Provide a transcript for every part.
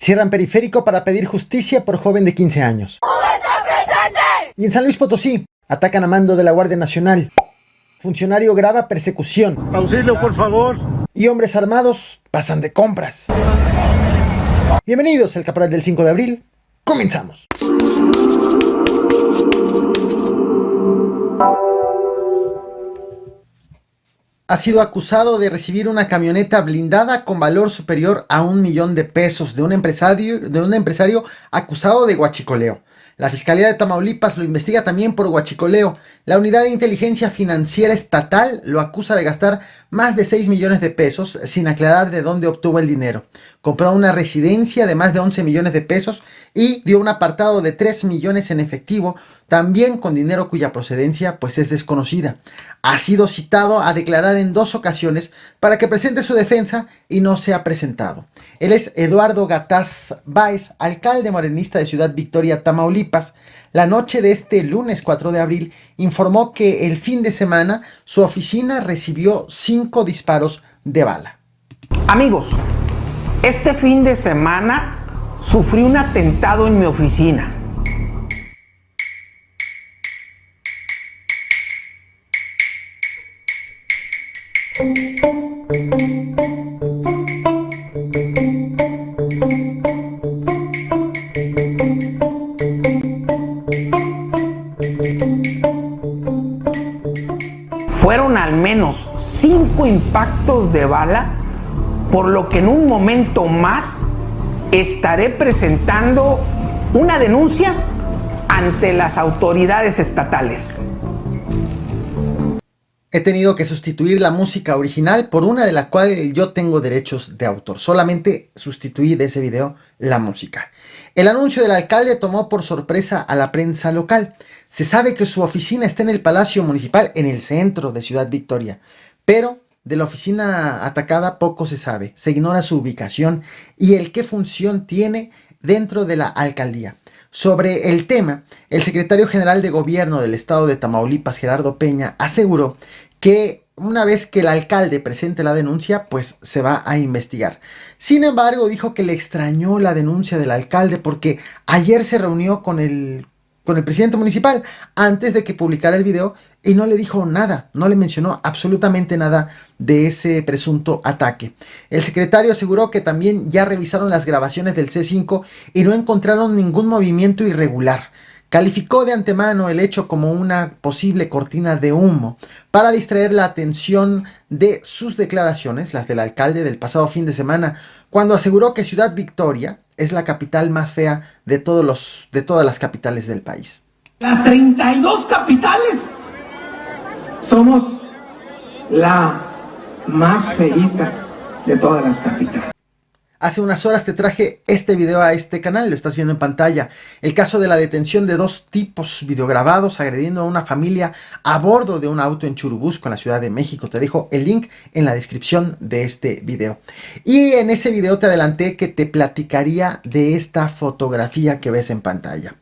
Cierran periférico para pedir justicia por joven de 15 años. Y en San Luis Potosí, atacan a mando de la Guardia Nacional. Funcionario graba persecución. Auxilio, por favor. Y hombres armados pasan de compras. Bienvenidos al Caporal del 5 de abril. Comenzamos. Ha sido acusado de recibir una camioneta blindada con valor superior a 1 millón de pesos de un empresario acusado de huachicoleo. La Fiscalía de Tamaulipas lo investiga también por huachicoleo. La Unidad de Inteligencia Financiera Estatal lo acusa de gastar más de 6 millones de pesos sin aclarar de dónde obtuvo el dinero. Compró una residencia de más de 11 millones de pesos y dio un apartado de 3 millones en efectivo, también con dinero cuya procedencia pues es desconocida. Ha sido citado a declarar en 2 ocasiones para que presente su defensa y no se ha presentado. Él es Eduardo Gataz Báez, alcalde morenista de Ciudad Victoria, Tamaulipas. La noche de este lunes 4 de abril informó que el fin de semana su oficina recibió 5 disparos de bala. Amigos, este fin de semana sufrí un atentado en mi oficina. Fueron al menos 5 impactos de bala, por lo que en un momento más estaré presentando una denuncia ante las autoridades estatales. He tenido que sustituir la música original por una de la cual yo tengo derechos de autor. Solamente sustituí de ese video la música. El anuncio del alcalde tomó por sorpresa a la prensa local. Se sabe que su oficina está en el Palacio Municipal, en el centro de Ciudad Victoria. Pero de la oficina atacada poco se sabe. Se ignora su ubicación y el qué función tiene dentro de la alcaldía. Sobre el tema, el secretario general de Gobierno del estado de Tamaulipas, Gerardo Peña, aseguró que una vez que el alcalde presente la denuncia, pues se va a investigar. Sin embargo, dijo que le extrañó la denuncia del alcalde porque ayer se reunió con el presidente municipal antes de que publicara el video y no le dijo nada, no le mencionó absolutamente nada de ese presunto ataque. El secretario aseguró que también ya revisaron las grabaciones del C5 y no encontraron ningún movimiento irregular. Calificó de antemano el hecho como una posible cortina de humo para distraer la atención de sus declaraciones, las del alcalde del pasado fin de semana, cuando aseguró que Ciudad Victoria es la capital más fea de todas las capitales del país. Las 32 capitales somos la más feíta de todas las capitales. Hace unas horas te traje este video a este canal, lo estás viendo en pantalla. El caso de la detención de 2 tipos videograbados agrediendo a una familia a bordo de un auto en Churubusco, en la Ciudad de México. Te dejo el link en la descripción de este video. Y en ese video te adelanté que te platicaría de esta fotografía que ves en pantalla.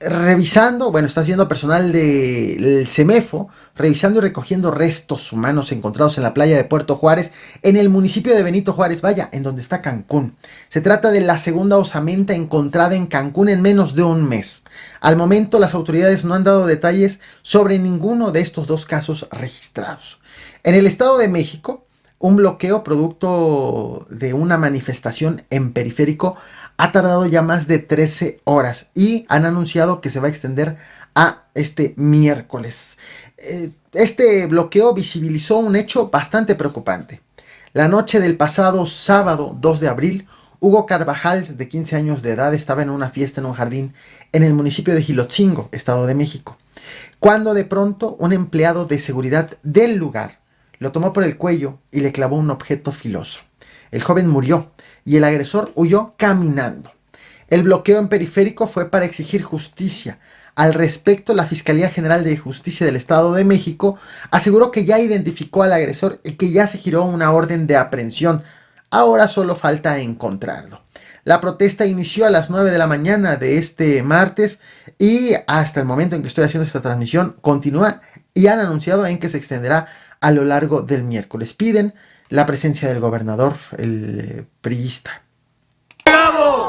Revisando, bueno, estás viendo personal del CEMEFO revisando y recogiendo restos humanos encontrados en la playa de Puerto Juárez, en el municipio de Benito Juárez, vaya, en donde está Cancún. Se trata de la segunda osamenta encontrada en Cancún en menos de un mes. Al momento, las autoridades no han dado detalles sobre ninguno de estos 2 casos registrados. En el Estado de México, un bloqueo producto de una manifestación en Periférico ha tardado ya más de 13 horas y han anunciado que se va a extender a este miércoles. Este bloqueo visibilizó un hecho bastante preocupante. La noche del pasado sábado 2 de abril, Hugo Carvajal, de 15 años de edad, estaba en una fiesta en un jardín en el municipio de Gilotzingo, Estado de México, cuando de pronto un empleado de seguridad del lugar lo tomó por el cuello y le clavó un objeto filoso. El joven murió y el agresor huyó caminando. El bloqueo en Periférico fue para exigir justicia. Al respecto, la Fiscalía General de Justicia del Estado de México aseguró que ya identificó al agresor y que ya se giró una orden de aprehensión. Ahora solo falta encontrarlo. La protesta inició a las 9 de la mañana de este martes y hasta el momento en que estoy haciendo esta transmisión continúa y han anunciado en que se extenderá a lo largo del miércoles. Piden la presencia del gobernador, el priista. ¡Bravo!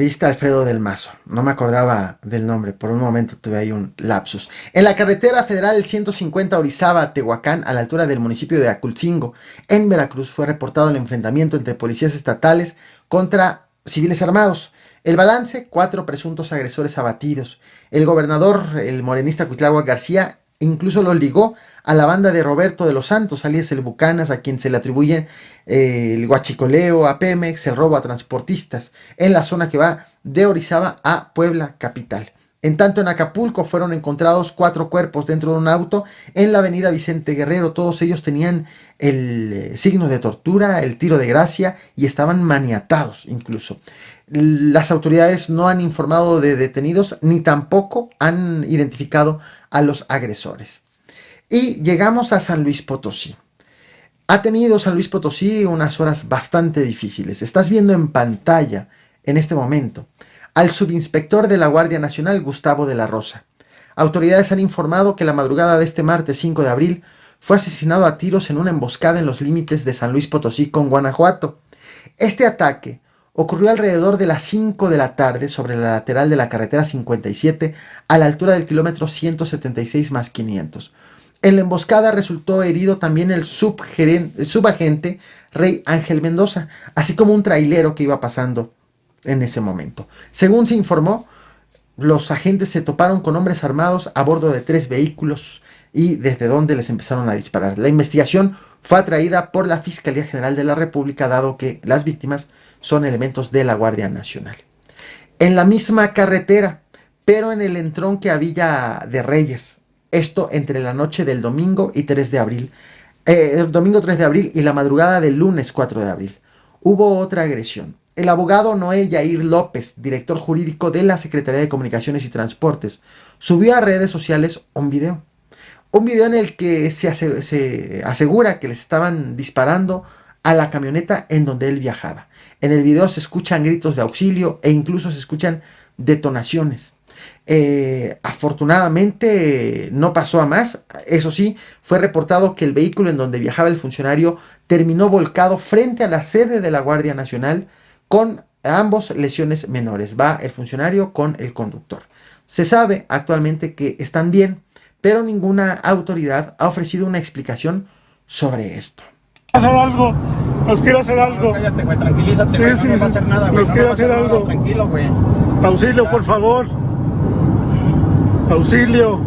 priista Alfredo del Mazo. No me acordaba del nombre, por un momento tuve ahí un lapsus. En la carretera federal 150 Orizaba-Tehuacán, a la altura del municipio de Aculcingo, en Veracruz, fue reportado el enfrentamiento entre policías estatales contra civiles armados. El balance, 4 presuntos agresores abatidos. El gobernador, el morenista Cuitláhuac García, incluso los ligó a la banda de Roberto de los Santos, alias el Bucanas, a quien se le atribuyen el huachicoleo a Pemex, el robo a transportistas, en la zona que va de Orizaba a Puebla capital. En tanto, en Acapulco fueron encontrados 4 cuerpos dentro de un auto en la avenida Vicente Guerrero. Todos ellos tenían el signo de tortura, el tiro de gracia, y estaban maniatados incluso. Las autoridades no han informado de detenidos ni tampoco han identificado a los agresores. Y llegamos a San Luis Potosí. Ha tenido San Luis Potosí unas horas bastante difíciles. Estás viendo en pantalla en este momento al subinspector de la Guardia Nacional, Gustavo de la Rosa. Autoridades han informado que la madrugada de este martes 5 de abril fue asesinado a tiros en una emboscada en los límites de San Luis Potosí con Guanajuato. Este ataque ocurrió alrededor de las 5 de la tarde sobre la lateral de la carretera 57 a la altura del kilómetro 176 más 500. En la emboscada resultó herido también el subagente Rey Ángel Mendoza, así como un trailero que iba pasando en ese momento. Según se informó, los agentes se toparon con hombres armados a bordo de 3 vehículos y desde donde les empezaron a disparar. La investigación fue atraída por la Fiscalía General de la República, dado que las víctimas son elementos de la Guardia Nacional. En la misma carretera, pero en el entronque a Villa de Reyes, esto entre la noche del domingo y 3 de abril, el domingo 3 de abril y la madrugada del lunes 4 de abril, hubo otra agresión. El abogado Noé Yair López, director jurídico de la Secretaría de Comunicaciones y Transportes, subió a redes sociales un video en el que se asegura que les estaban disparando a la camioneta en donde él viajaba. En el video se escuchan gritos de auxilio e incluso se escuchan detonaciones. Afortunadamente no pasó a más. Eso sí, fue reportado que el vehículo en donde viajaba el funcionario terminó volcado frente a la sede de la Guardia Nacional, con ambos lesiones menores. Va el funcionario con el conductor. Se sabe actualmente que están bien, pero ninguna autoridad ha ofrecido una explicación sobre esto. Hacer algo, nos quiere hacer algo. Cállate, güey, tranquilízate, güey, no nos va a hacer nada, güey. Nos quiere hacer algo. Tranquilo, güey. Auxilio, por favor. Auxilio.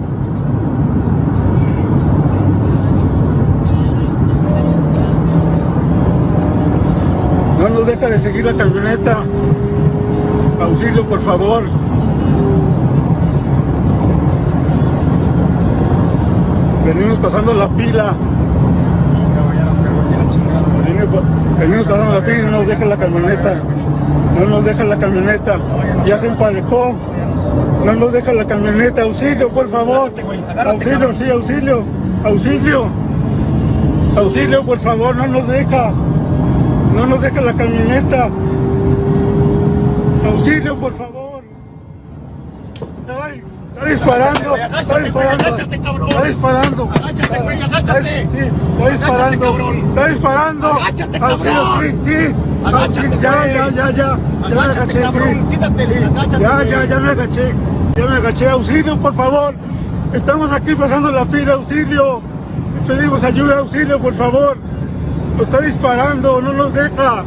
No nos deja de seguir la camioneta. Auxilio, por favor. Venimos pasando la pila. Venimos pasando la pila y no nos deja la camioneta. No nos deja la camioneta. Ya se emparejó. No nos deja la camioneta. Auxilio, por favor. Auxilio, sí, auxilio. Auxilio. Auxilio, por favor, no nos deja. No nos deja la camioneta. Auxilio, por favor. Ay, está disparando. Está disparando. Está disparando. Agáchate, güey, agáchate. Sí, está disparando. Está disparando. Agáchate, Auxilio, cabrón. sí. Agáchate, Ya me agáchate, agaché, cabrón. sí. Quítate, agáchate. Ya me agaché. Ya me agaché. Auxilio, por favor. Estamos aquí pasando la fila. Auxilio. Pedimos ayuda. Auxilio, por favor. Nos está disparando. No nos deja.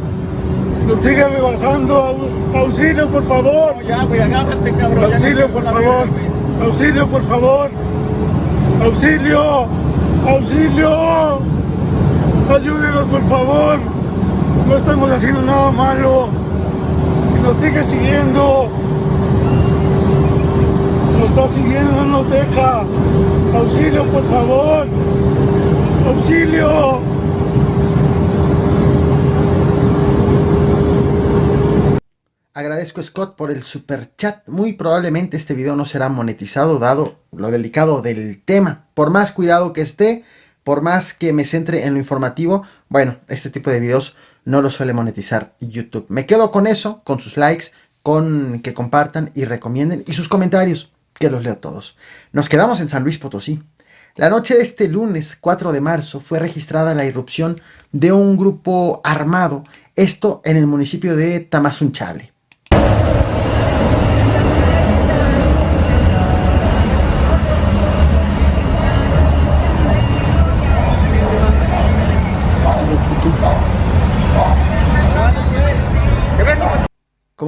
Nos sigue rebasando. Auxilio, por favor. No, ya, güey, agárrate, cabrón. Auxilio, por favor. Auxilio, por favor. Auxilio. Auxilio. Ayúdenos, por favor. No estamos haciendo nada malo. Nos sigue siguiendo. Nos está siguiendo, no nos deja. Auxilio, por favor. Auxilio. Agradezco a Scott por el super chat. Muy probablemente este video no será monetizado dado lo delicado del tema. Por más cuidado que esté, por más que me centre en lo informativo, bueno, este tipo de videos no lo suele monetizar YouTube. Me quedo con eso, con sus likes, con que compartan y recomienden y sus comentarios, que los leo todos. Nos quedamos en San Luis Potosí. La noche de este lunes 4 de marzo fue registrada la irrupción de un grupo armado, esto en el municipio de Tamazunchale.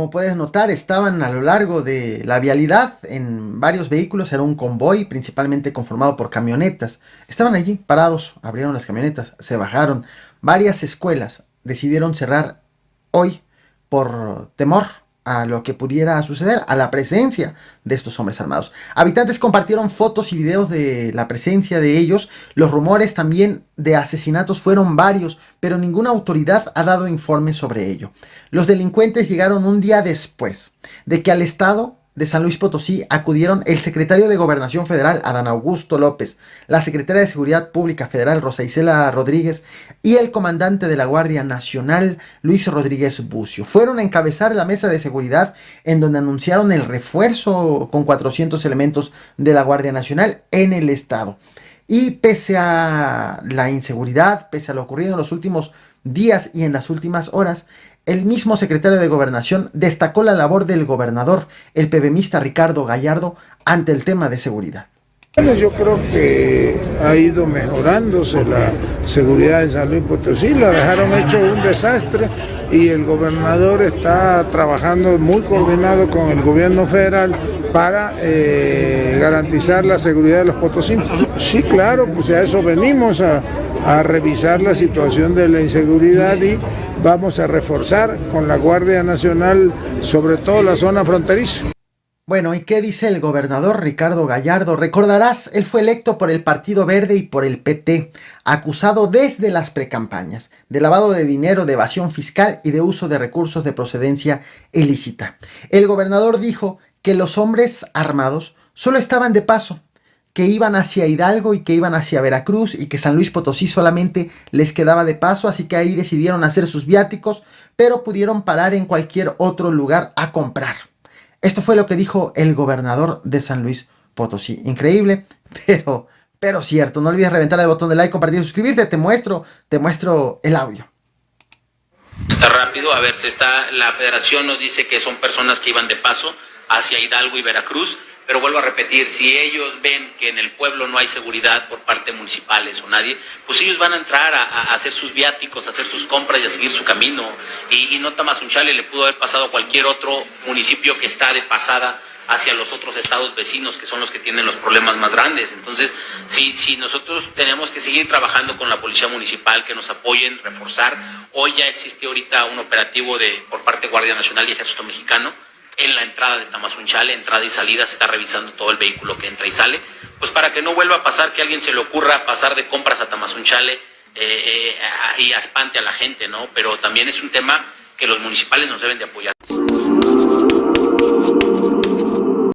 como puedes notar, estaban a lo largo de la vialidad en varios vehículos. Era un convoy principalmente conformado por camionetas. Estaban allí parados, abrieron las camionetas, se bajaron. Varias escuelas decidieron cerrar hoy por temor a lo que pudiera suceder, a la presencia de estos hombres armados. Habitantes compartieron fotos y videos de la presencia de ellos. Los rumores también de asesinatos fueron varios, pero ninguna autoridad ha dado informes sobre ello. Los delincuentes llegaron un día después de que al estado de San Luis Potosí acudieron el secretario de Gobernación Federal, Adán Augusto López, la secretaria de Seguridad Pública Federal, Rosa Isela Rodríguez, y el comandante de la Guardia Nacional, Luis Rodríguez Bucio. Fueron a encabezar la mesa de seguridad en donde anunciaron el refuerzo con 400 elementos de la Guardia Nacional en el estado. Y pese a la inseguridad, pese a lo ocurrido en los últimos días y en las últimas horas, el mismo secretario de Gobernación destacó la labor del gobernador, el PBMista Ricardo Gallardo, ante el tema de seguridad. Bueno, yo creo que ha ido mejorándose la seguridad en San Luis Potosí, la dejaron hecho un desastre y el gobernador está trabajando muy coordinado con el gobierno federal para garantizar la seguridad de los potosinos. Sí, claro, pues a eso venimos, a revisar la situación de la inseguridad y vamos a reforzar con la Guardia Nacional, sobre todo la zona fronteriza. Bueno, ¿y qué dice el gobernador Ricardo Gallardo? Recordarás, él fue electo por el Partido Verde y por el PT, acusado desde las precampañas de lavado de dinero, de evasión fiscal y de uso de recursos de procedencia ilícita. El gobernador dijo que los hombres armados solo estaban de paso, que iban hacia Hidalgo y que iban hacia Veracruz y que San Luis Potosí solamente les quedaba de paso, así que ahí decidieron hacer sus viáticos, pero pudieron parar en cualquier otro lugar a comprar. Esto fue lo que dijo el gobernador de San Luis Potosí. Increíble, pero cierto. No olvides reventar el botón de like, compartir y suscribirte. Te muestro el audio. Rápido, a ver, la federación nos dice que son personas que iban de paso hacia Hidalgo y Veracruz, pero vuelvo a repetir, si ellos ven que en el pueblo no hay seguridad por parte de municipales o nadie, pues ellos van a entrar a hacer sus viáticos, a hacer sus compras y a seguir su camino. Y no Tamazunchale, le pudo haber pasado a cualquier otro municipio que está de pasada hacia los otros estados vecinos, que son los que tienen los problemas más grandes. Entonces, si nosotros tenemos que seguir trabajando con la policía municipal, que nos apoyen, reforzar. Hoy ya existe ahorita un operativo por parte de Guardia Nacional y Ejército Mexicano en la entrada de Tamazunchale, entrada y salida, se está revisando todo el vehículo que entra y sale, pues para que no vuelva a pasar que a alguien se le ocurra pasar de compras a Tamazunchale y espante a la gente, ¿no? Pero también es un tema que los municipales nos deben de apoyar.